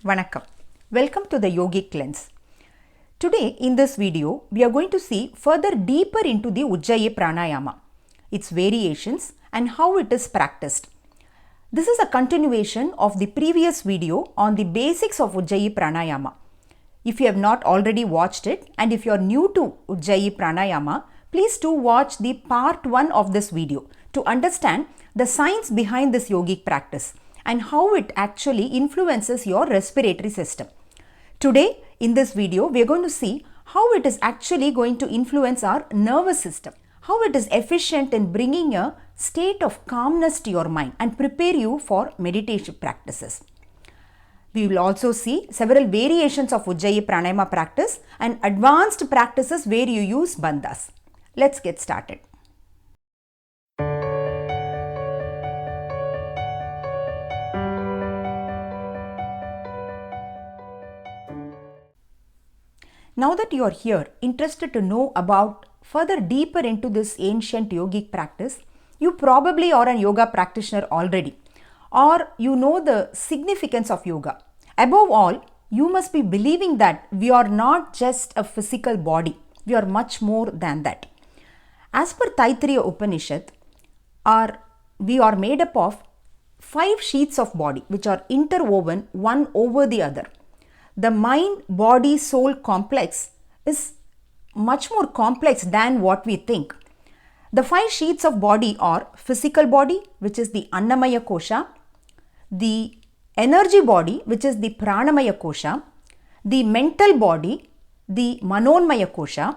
Vanakkam. Welcome to the Yogic Lens. Today in this video, we are going to see further deeper into the Ujjayi Pranayama, its variations and how it is practiced. This is a continuation of the previous video on the basics of Ujjayi Pranayama. If you have not already watched it and if you are new to Ujjayi Pranayama, please do watch the part 1 of this video to understand the science behind this yogic practice and how it actually influences your respiratory system. Today in this video, we are going to see how it is actually going to influence our nervous system, how it is efficient in bringing a state of calmness to your mind and prepare you for meditation practices. We will also see several variations of Ujjayi Pranayama practice and advanced practices where you use Bandhas. Let's get started. Now that you are here, interested to know about further deeper into this ancient yogic practice, you probably are a yoga practitioner already, or you know the significance of yoga. Above all, you must be believing that we are not just a physical body, we are much more than that. As per Taittiriya Upanishad, we are made up of 5 sheets of body which are interwoven one over the other. The mind-body-soul complex is much more complex than what we think. The 5 sheets of body are physical body, which is the Annamaya Kosha, the energy body, which is the Pranamaya Kosha, the mental body, the Manonmaya Kosha,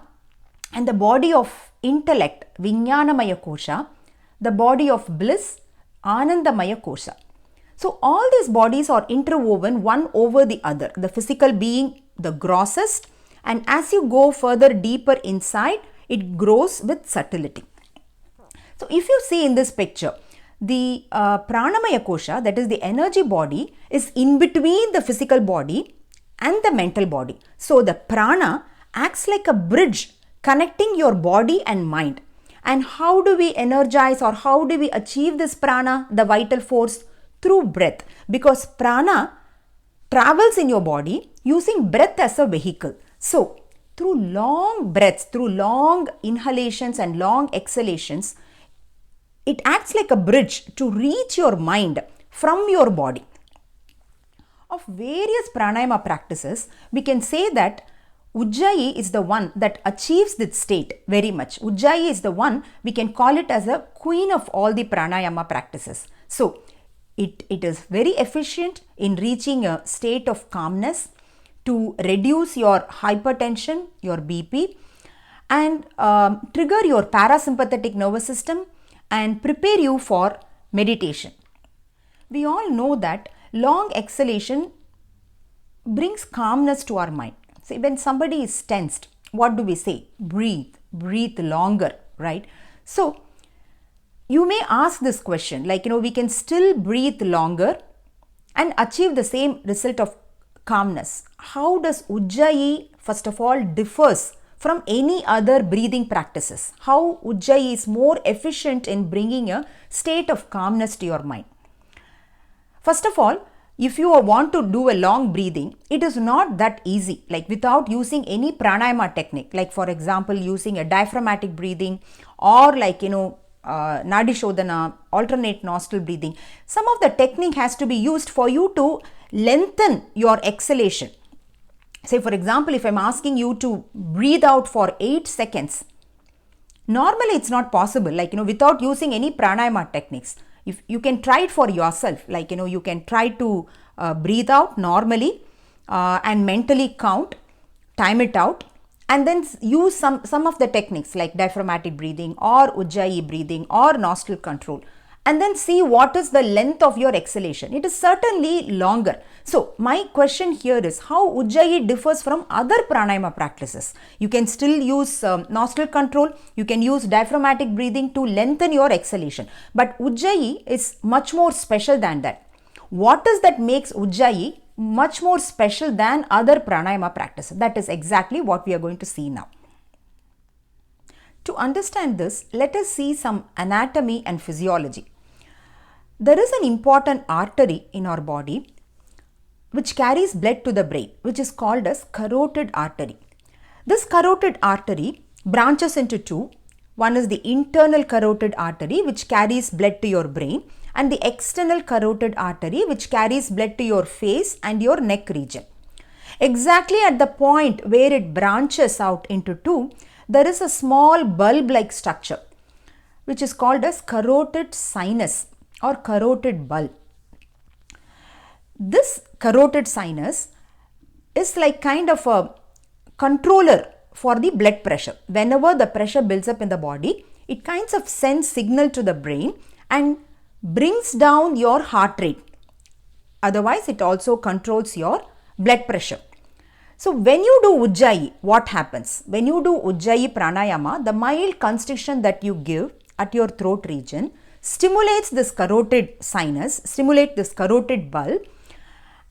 and the body of intellect, Vijnanamaya Kosha, the body of bliss, Anandamaya Kosha. So all these bodies are interwoven one over the other, the physical being the grossest, and as you go further deeper inside, it grows with subtlety. So if you see in this picture, the Pranamaya Kosha, that is the energy body, is in between the physical body and the mental body. So the prana acts like a bridge connecting your body and mind. And how do we energize or how do we achieve this prana, the vital force? Through breath, because prana travels in your body using breath as a vehicle. So through long breaths, through long inhalations and long exhalations, it acts like a bridge to reach your mind from your body. Of various pranayama practices, we can say that Ujjayi is the one that achieves this state very much. Ujjayi is the one, we can call it as a queen of all the pranayama practices. So it is very efficient in reaching a state of calmness, to reduce your hypertension, your BP, and trigger your parasympathetic nervous system and prepare you for meditation. We all know that long exhalation brings calmness to our mind. See, when somebody is tensed, what do we say? Breathe, breathe longer, right? So you may ask this question, like, we can still breathe longer and achieve the same result of calmness. How does Ujjayi, first of all, differs from any other breathing practices? How Ujjayi is more efficient in bringing a state of calmness to your mind? First of all, if you want to do a long breathing, it is not that easy, like without using any pranayama technique, like for example, using a diaphragmatic breathing or like, Nadishodhana, alternate nostril breathing. Some of the technique has to be used for you to lengthen your exhalation. Say for example, if I'm asking you to breathe out for 8 seconds, normally it's not possible, like, without using any pranayama techniques. If you can try it for yourself, like, you can try to breathe out normally and mentally count, time it out, and then use some of the techniques like diaphragmatic breathing or Ujjayi breathing or nostril control, and then see what is the length of your exhalation. It is certainly longer. So my question here is how Ujjayi differs from other pranayama practices. You can still use nostril control, you can use diaphragmatic breathing to lengthen your exhalation, but Ujjayi is much more special than that. What is that makes Ujjayi much more special than other pranayama practices? That is exactly what we are going to see now. To understand this, let us see some anatomy and physiology. There is an important artery in our body which carries blood to the brain, which is called as carotid artery. This carotid artery branches into two. One is the internal carotid artery, which carries blood to your brain, and the external carotid artery, which carries blood to your face and your neck region. Exactly at the point where it branches out into two, there is a small bulb-like structure, which is called as carotid sinus or carotid bulb. This carotid sinus is like kind of a controller for the blood pressure. Whenever the pressure builds up in the body, it kinds of sends signal to the brain and brings down your heart rate. Otherwise, it also controls your blood pressure. So, when you do Ujjayi, what happens? When you do Ujjayi Pranayama, the mild constriction that you give at your throat region stimulates this carotid sinus, stimulates this carotid bulb,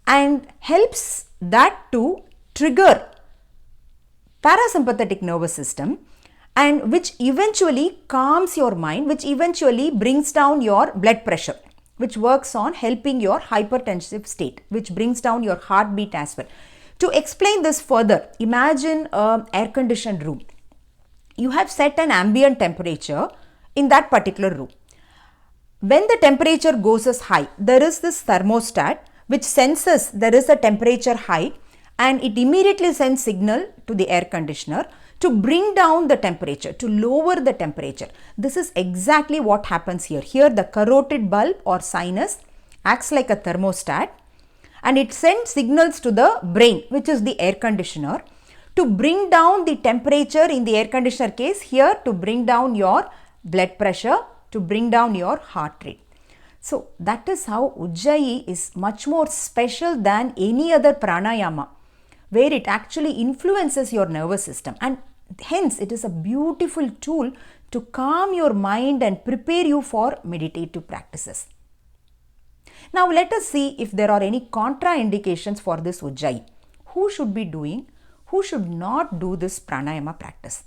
and helps that to trigger parasympathetic nervous system, and which eventually calms your mind, which eventually brings down your blood pressure, which works on helping your hypertensive state, which brings down your heartbeat as well. To explain this further, imagine an air-conditioned room. You have set an ambient temperature in that particular room. When the temperature goes as high, there is this thermostat which senses there is a temperature high, and it immediately sends signal to the air conditioner to bring down the temperature, to lower the temperature. This is exactly what happens here. Here the carotid bulb or sinus acts like a thermostat, and it sends signals to the brain, which is the air conditioner, to bring down the temperature. In the air conditioner case, here to bring down your blood pressure, to bring down your heart rate. So that is how Ujjayi is much more special than any other pranayama, where it actually influences your nervous system, and hence it is a beautiful tool to calm your mind and prepare you for meditative practices. Now let us see if there are any contraindications for this Ujjayi. Who should be doing, who should not do this pranayama practice?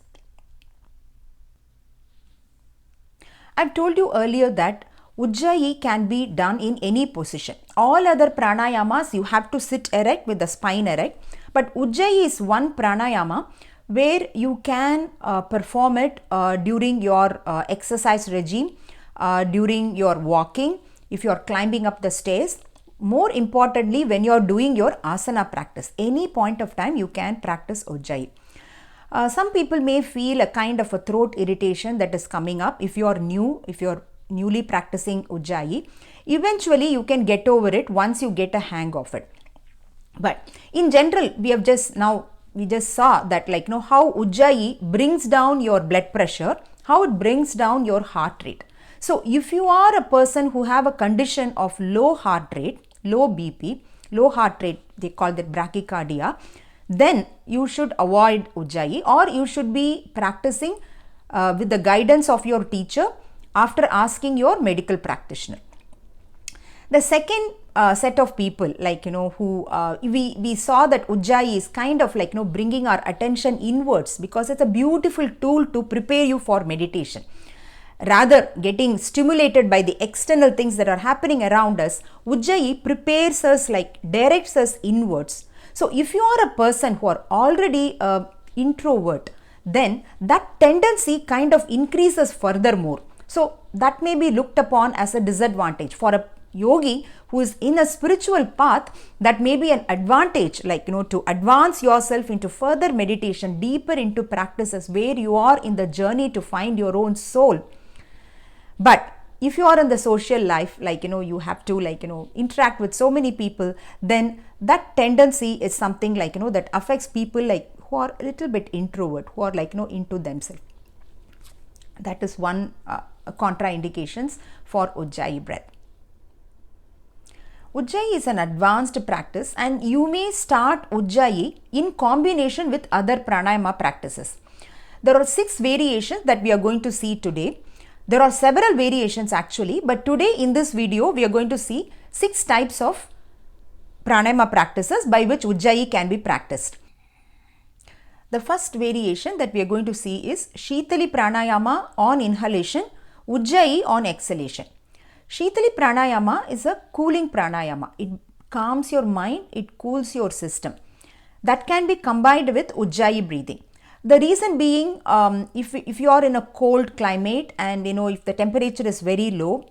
I've told you earlier that Ujjayi can be done in any position. All other pranayamas you have to sit erect with the spine erect, but Ujjayi is one pranayama where you can perform it during your exercise regime, during your walking, if you are climbing up the stairs. More importantly, when you are doing your asana practice, any point of time you can practice Ujjayi. Some people may feel a kind of a throat irritation that is coming up if you are new, if you are newly practicing Ujjayi. Eventually you can get over it once you get a hang of it. But in general, we just saw that how Ujjayi brings down your blood pressure, how it brings down your heart rate. So if you are a person who have a condition of low heart rate, low BP, low heart rate, they call that brachycardia, then you should avoid Ujjayi, or you should be practicing with the guidance of your teacher after asking your medical practitioner. The second set of people, who we saw that Ujjayi is kind of bringing our attention inwards, because it's a beautiful tool to prepare you for meditation. Rather getting stimulated by the external things that are happening around us, Ujjayi prepares us, directs us inwards. So if you are a person who are already an introvert, then that tendency kind of increases furthermore. So that may be looked upon as a disadvantage. For a yogi who is in a spiritual path, that may be an advantage, to advance yourself into further meditation, deeper into practices where you are in the journey to find your own soul. But if you are in the social life, you have to interact with so many people, then that tendency is something that affects people who are a little bit introvert, who are into themselves. That is one contraindications for Ujjayi breath. Ujjayi is an advanced practice, and you may start Ujjayi in combination with other pranayama practices. There are 6 variations that we are going to see today. There are several variations actually, but today in this video we are going to see 6 types of pranayama practices by which Ujjayi can be practiced. The first variation that we are going to see is Sheetali Pranayama on inhalation, Ujjayi on exhalation. Sheetali Pranayama is a cooling pranayama. It calms your mind, it cools your system. That can be combined with Ujjayi breathing. The reason being, if you are in a cold climate and if the temperature is very low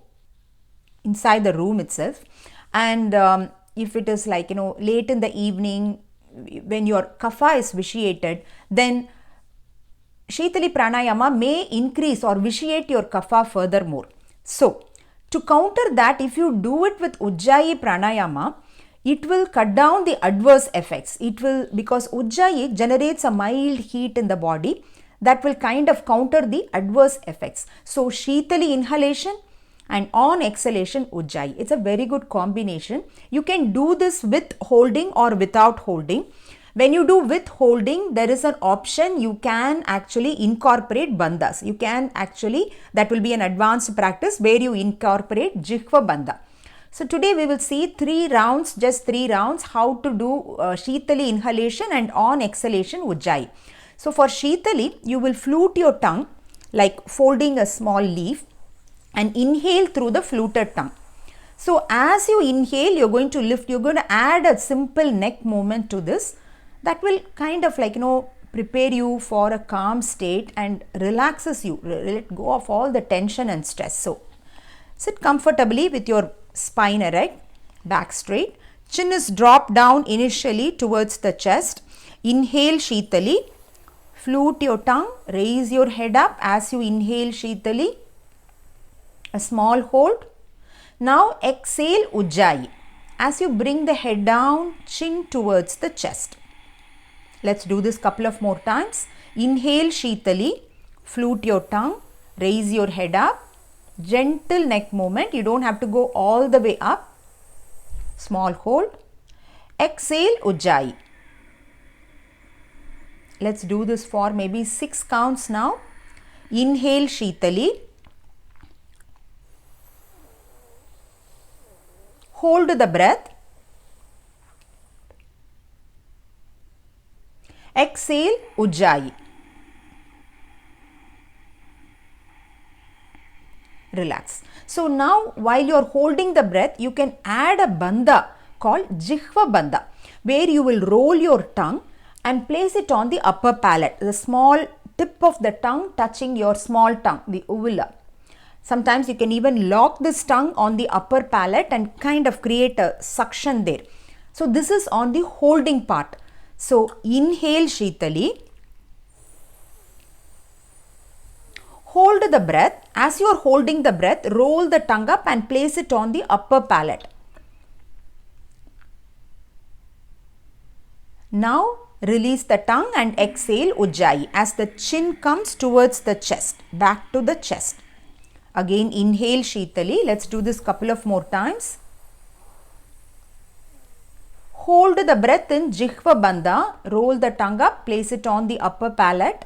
inside the room itself, and if it is like late in the evening when your kapha is vitiated, then Sheetali Pranayama may increase or vitiate your kapha furthermore. So, to counter that, if you do it with Ujjayi Pranayama, it will cut down the adverse effects. Because Ujjayi generates a mild heat in the body that will kind of counter the adverse effects. So, Sheetali inhalation and on exhalation Ujjayi. It's a very good combination. You can do this with holding or without holding. When you do with holding, there is an option you can actually incorporate bandhas. That will be an advanced practice where you incorporate Jihva bandha. So today we will see 3 rounds, just 3 rounds, how to do Sheetali inhalation and on exhalation Ujjayi. So for Sheetali, you will flute your tongue like folding a small leaf and inhale through the fluted tongue. So as you inhale, you're going to lift, you're going to add a simple neck movement to this. That will kind of like, prepare you for a calm state and relaxes you, let go of all the tension and stress. So, sit comfortably with your spine erect, back straight, chin is dropped down initially towards the chest. Inhale Sheetali, flute your tongue, raise your head up as you inhale Sheetali, a small hold. Now exhale Ujjayi as you bring the head down, chin towards the chest. Let's do this couple of more times. Inhale Sheetali, flute your tongue, raise your head up, gentle neck movement. You don't have to go all the way up. Small hold. Exhale Ujjayi. Let's do this for maybe 6 counts now. Inhale Sheetali. Hold the breath. Exhale Ujjayi. Relax. So now while you are holding the breath, you can add a bandha called Jihva bandha, where you will roll your tongue and place it on the upper palate, the small tip of the tongue touching your small tongue, the uvula. Sometimes you can even lock this tongue on the upper palate and kind of create a suction there. So this is on the holding part. So inhale Sheetali, hold the breath. As you are holding the breath, roll the tongue up and place it on the upper palate. Now release the tongue and exhale Ujjayi as the chin comes towards the chest, back to the chest. Again inhale Sheetali. Let's do this couple of more times. Hold the breath in Jihva bandha, roll the tongue up, place it on the upper palate.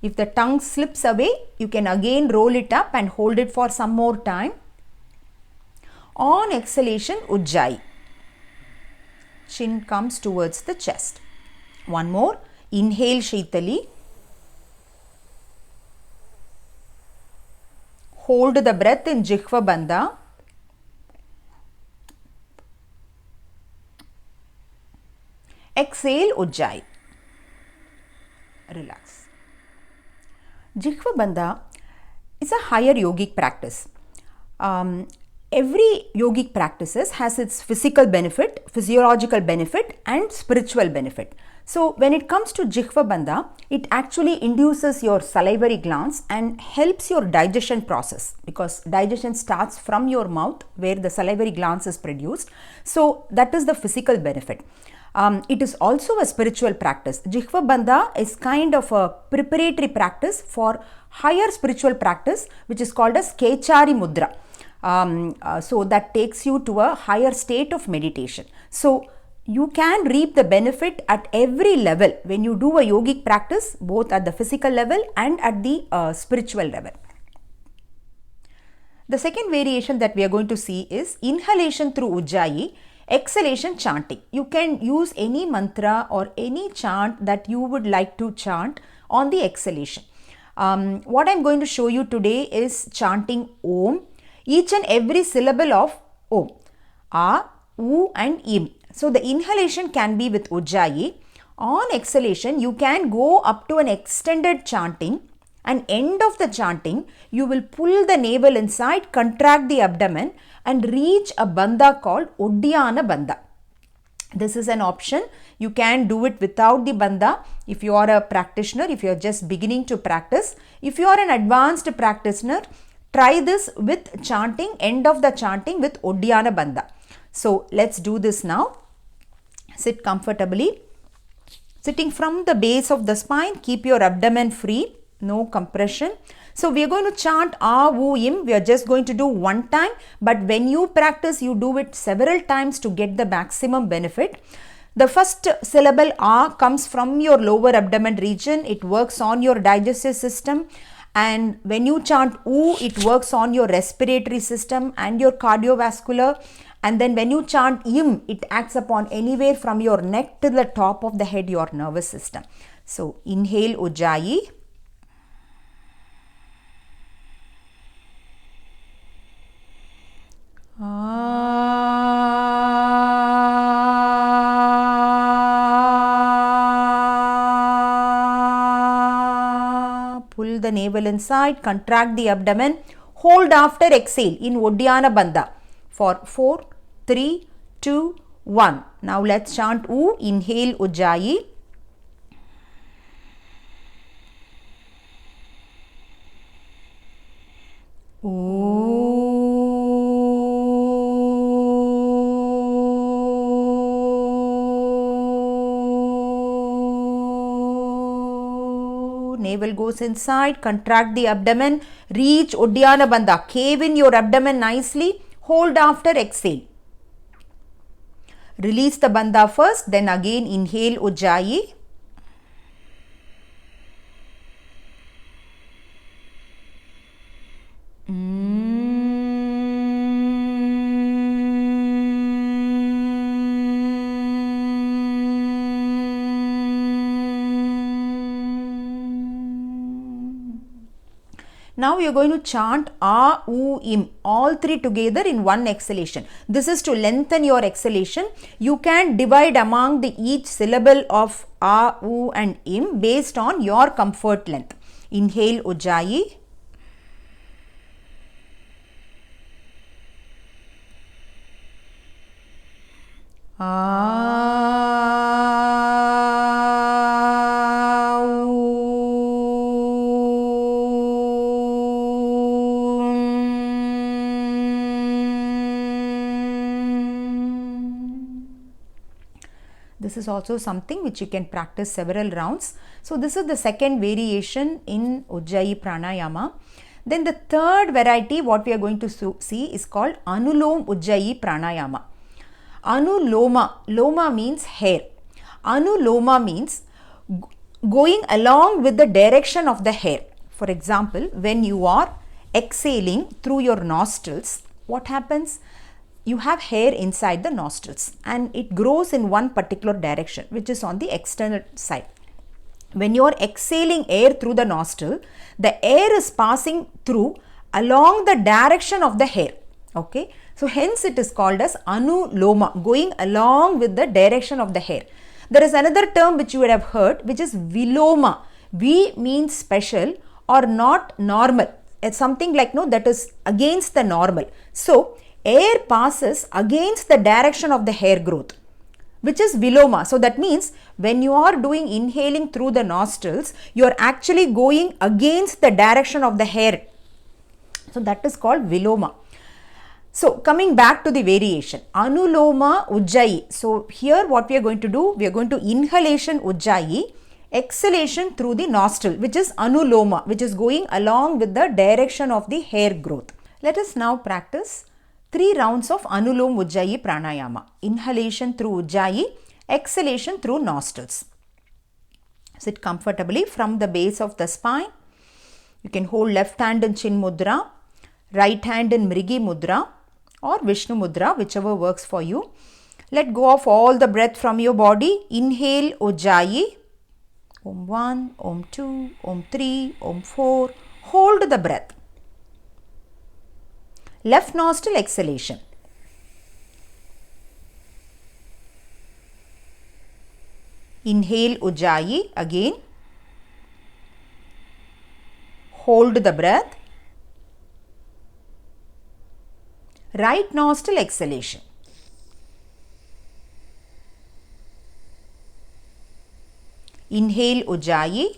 If the tongue slips away, you can again roll it up and hold it for some more time. On exhalation Ujjayi. Chin comes towards the chest. One more. Inhale Sheetali. Hold the breath in Jihva bandha. Exhale Ujjayi. Relax. Jihva bandha is a higher yogic practice. Every yogic practices has its physical benefit, physiological benefit and spiritual benefit. So when it comes to Jihva bandha, it actually induces your salivary glands and helps your digestion process, because digestion starts from your mouth where the salivary glands is produced. So that is the physical benefit. It is also a spiritual practice. Jihva bandha is kind of a preparatory practice for higher spiritual practice, which is called as Kechari Mudra. So that takes you to a higher state of meditation. So you can reap the benefit at every level when you do a yogic practice, both at the physical level and at the spiritual level. The second variation that we are going to see is inhalation through Ujjayi, exhalation chanting. You can use any mantra or any chant that you would like to chant on the exhalation. What I am going to show you today is chanting Om, each and every syllable of Om. A, U and Im. So the inhalation can be with Ujjayi. On exhalation, you can go up to an extended chanting, and end of the chanting, you will pull the navel inside, contract the abdomen and reach a bandha called Uddiyana Bandha. This is an option. You can do it without the bandha if you are a practitioner, if you are just beginning to practice. If you are an advanced practitioner, try this with chanting, end of the chanting with Uddiyana Bandha. So let's do this now. Sit comfortably. Sitting from the base of the spine, keep your abdomen free, no compression. So we are going to chant A, U, Im. We are just going to do one time, but when you practice, you do it several times to get the maximum benefit. The first syllable A comes from your lower abdomen region. It works on your digestive system. And when you chant U, it works on your respiratory system and your cardiovascular. And then when you chant Im, it acts upon anywhere from your neck to the top of the head, your nervous system. So inhale Ujjayi. Pull the navel inside, contract the abdomen, hold after exhale in Uddiyana Bandha for 4, 3, 2, 1. Now let's chant U. Inhale Ujjayi. Navel goes inside, contract the abdomen, reach Uddiyana Bandha, cave in your abdomen nicely, hold after exhale. Release the bandha first, then again inhale Ujjayi. Now you are going to chant A, U, Im, all three together in one exhalation. This is to lengthen your exhalation. You can divide among the each syllable of A, U and Im based on your comfort length. Inhale Ujjayi. This is also something which you can practice several rounds. So this is the second variation in Ujjayi Pranayama. Then the third variety what we are going to see is called Anuloma Ujjayi Pranayama. Anuloma, Loma means hair. Anuloma means going along with the direction of the hair. For example, when you are exhaling through your nostrils, what happens? You have hair inside the nostrils and it grows in one particular direction, which is on the external side. When you are exhaling air through the nostril, the air is passing through along the direction of the hair. Okay, so hence it is called as Anuloma, going along with the direction of the hair. There is another term which you would have heard, which is Viloma. V means special or not normal. It's something like that is against the normal. So air passes against the direction of the hair growth, which is Viloma. So that means when you are doing inhaling through the nostrils, you are actually going against the direction of the hair. So that is called Viloma. So coming back to the variation, Anuloma Ujjayi. So here what we are going to do, we are going to inhalation Ujjayi, exhalation through the nostril, which is Anuloma, which is going along with the direction of the hair growth. Let us now practice 3 rounds of Anuloma Ujjayi Pranayama. Inhalation through Ujjayi, exhalation through nostrils. Sit comfortably from the base of the spine. You can hold left hand in Chin Mudra, right hand in Mrigi Mudra or Vishnu Mudra, whichever works for you. Let go of all the breath from your body. Inhale Ujjayi. Om 1, Om 2, Om 3, Om 4. Hold the breath. Left nostril exhalation. Inhale Ujjayi again. Hold the breath. Right nostril exhalation. Inhale Ujjayi.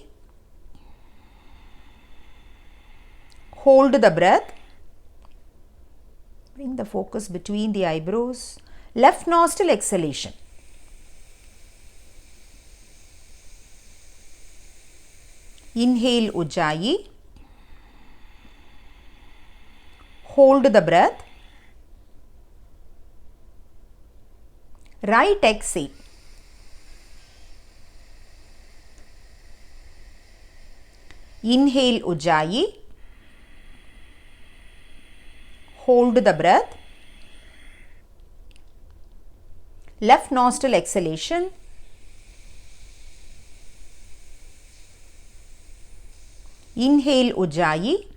Hold the breath. Bring the focus between the eyebrows. Left nostril exhalation. Inhale Ujjayi. Hold the breath. Right exhale. Inhale Ujjayi. Hold the breath. Left nostril exhalation. Inhale Ujjayi.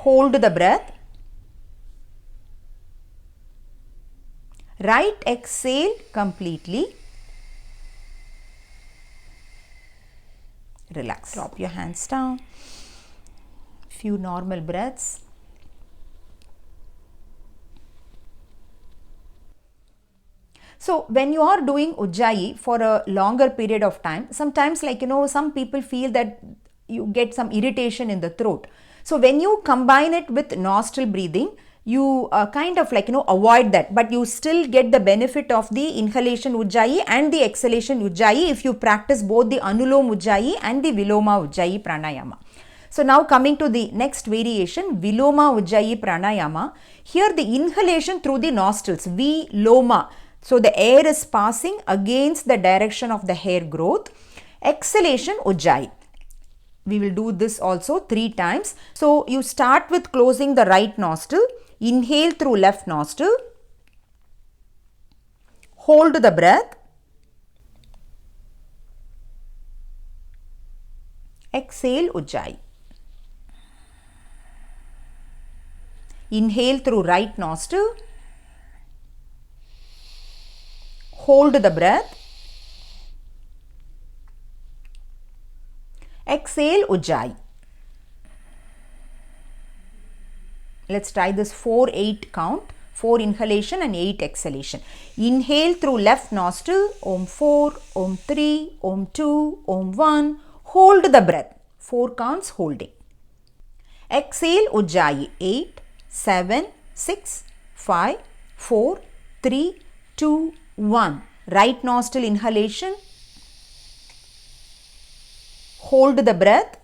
Hold the breath. Right exhale completely. Relax. Drop your hands down. Few normal breaths. So when you are doing Ujjayi for a longer period of time, sometimes some people feel that you get some irritation in the throat. So when you combine it with nostril breathing, you avoid that, but you still get the benefit of the inhalation Ujjayi and the exhalation Ujjayi if you practice both the Anuloma Ujjayi and the Viloma Ujjayi Pranayama. So now coming to the next variation, Viloma Ujjayi Pranayama. Here the inhalation through the nostrils, Viloma. So the air is passing against the direction of the hair growth. Exhalation Ujjayi. We will do this also 3 times. So you start with closing the right nostril. Inhale through left nostril. Hold the breath. Exhale Ujjayi. Inhale through right nostril. Hold the breath. Exhale Ujjayi. Let's try this 4-8 count. 4 inhalation and 8 exhalation. Inhale through left nostril. Om 4, Om 3, Om 2, Om 1. Hold the breath. 4 counts holding. Exhale Ujjayi. 8, 7, 6, 5, 4, 3, 2, 1. Right nostril inhalation. Hold the breath.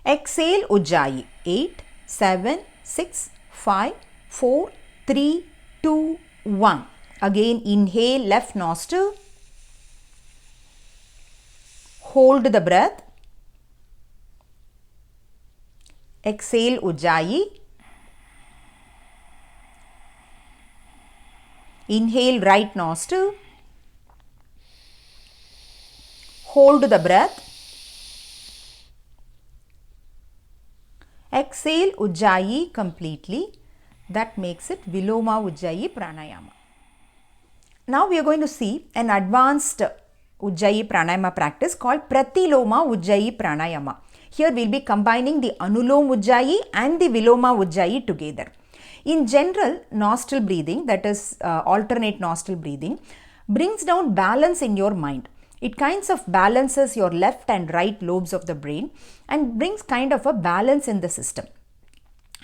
Exhale Ujjayi. 8, 7, 6, 5, 4, 3, 2, 1. Again inhale left nostril. Hold the breath. Exhale Ujjayi. Inhale right nostril. Hold the breath. Exhale Ujjayi completely. That makes it Viloma Ujjayi Pranayama. Now we are going to see an advanced Ujjayi Pranayama practice called Pratiloma Ujjayi Pranayama. Here we will be combining the Anuloma Ujjayi and the Viloma Ujjayi together. In general, nostril breathing, that is alternate nostril breathing, brings down balance in your mind. It kinds of balances your left and right lobes of the brain and brings kind of a balance in the system.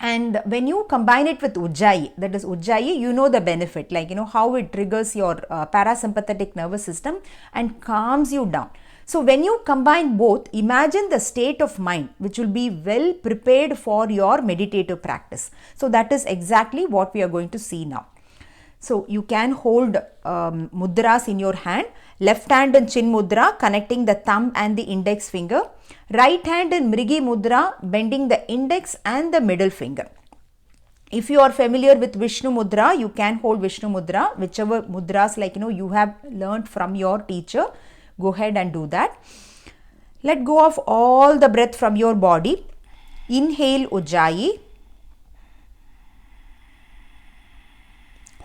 And when you combine it with Ujjayi, that is Ujjayi, you know the benefit, how it triggers your parasympathetic nervous system and calms you down. So when you combine both, imagine the state of mind which will be well prepared for your meditative practice. So that is exactly what we are going to see now. So you can hold mudras in your hand. Left hand in Chin Mudra, connecting the thumb and the index finger. Right hand in Mrigi Mudra, bending the index and the middle finger. If you are familiar with Vishnu Mudra, you can hold Vishnu Mudra, whichever mudras you have learned from your teacher. Go ahead and do that. Let go of all the breath from your body. Inhale Ujjayi.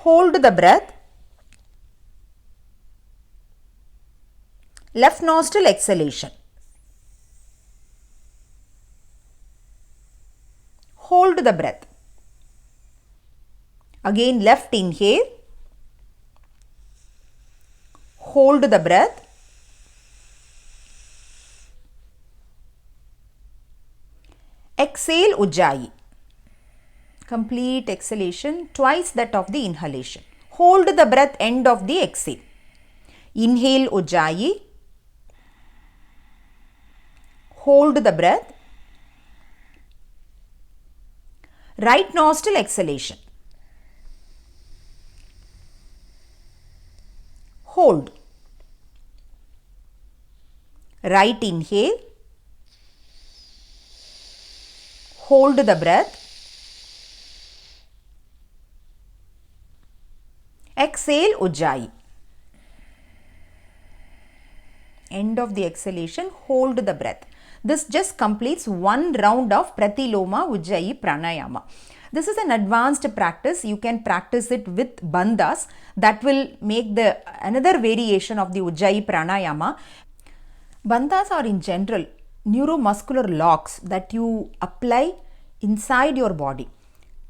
hold the breath, left nostril exhalation, hold the breath, again left inhale, hold the breath, exhale Ujjayi, complete exhalation, twice that of the inhalation. Hold the breath, end of the exhale. Inhale Ujjayi, hold the breath, right nostril exhalation, hold, right inhale, hold the breath, exhale Ujjayi, end of the exhalation, hold the breath. This just completes one round of Pratiloma Ujjayi Pranayama. This is an advanced practice. You can practice it with Bandhas. That will make the another variation of the Ujjayi Pranayama. Bandhas are in general neuromuscular locks that you apply inside your body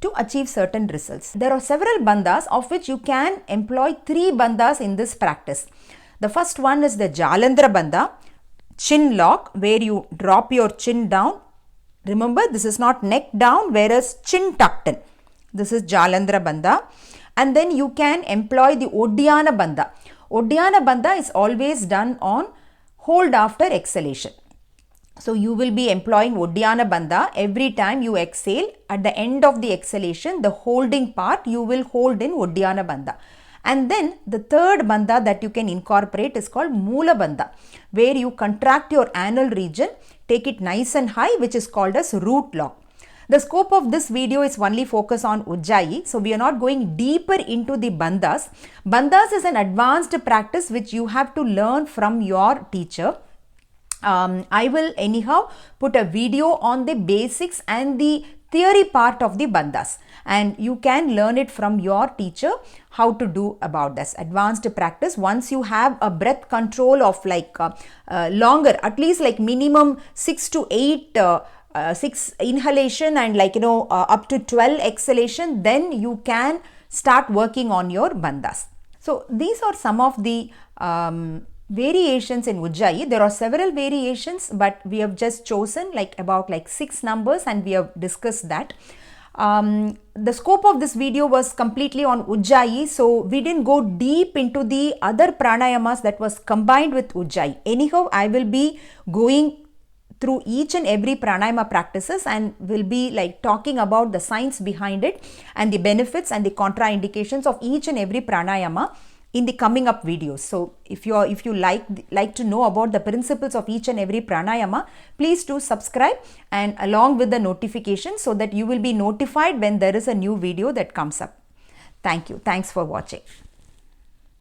to achieve certain results. There are several bandhas, of which you can employ 3 bandhas in this practice. The first one is the Jalandhara bandha, chin lock, where you drop your chin down. Remember, this is not neck down, whereas chin tucked in. This is Jalandhara bandha. And then you can employ the Uddiyana bandha. Uddiyana bandha is always done on hold after exhalation. So you will be employing Uddiyana bandha every time you exhale. At the end of the exhalation, the holding part you will hold in Uddiyana bandha. And then the third bandha that you can incorporate is called Moola bandha, where you contract your anal region, take it nice and high, which is called as root lock. The scope of this video is only focus on Ujjayi, so we are not going deeper into the bandhas. Bandhas is an advanced practice which you have to learn from your teacher. I will anyhow put a video on the basics and the theory part of the bandhas, and you can learn it from your teacher how to do about this advanced practice. Once you have a breath control of like longer, at least like minimum 6 to 8 6 inhalation and like up to 12 exhalation, then you can start working on your bandhas. So these are some of the variations in Ujjayi. There are several variations, but we have just chosen about 6 numbers and we have discussed that. The scope of this video was completely on Ujjayi, so we didn't go deep into the other pranayamas that was combined with Ujjayi. Anyhow, I will be going through each and every pranayama practices and will be talking about the science behind it and the benefits and the contraindications of each and every pranayama in the coming up videos. So if you like to know about the principles of each and every pranayama, please do subscribe and along with the notification, so that you will be notified when there is a new video that comes up. Thank you. Thanks for watching.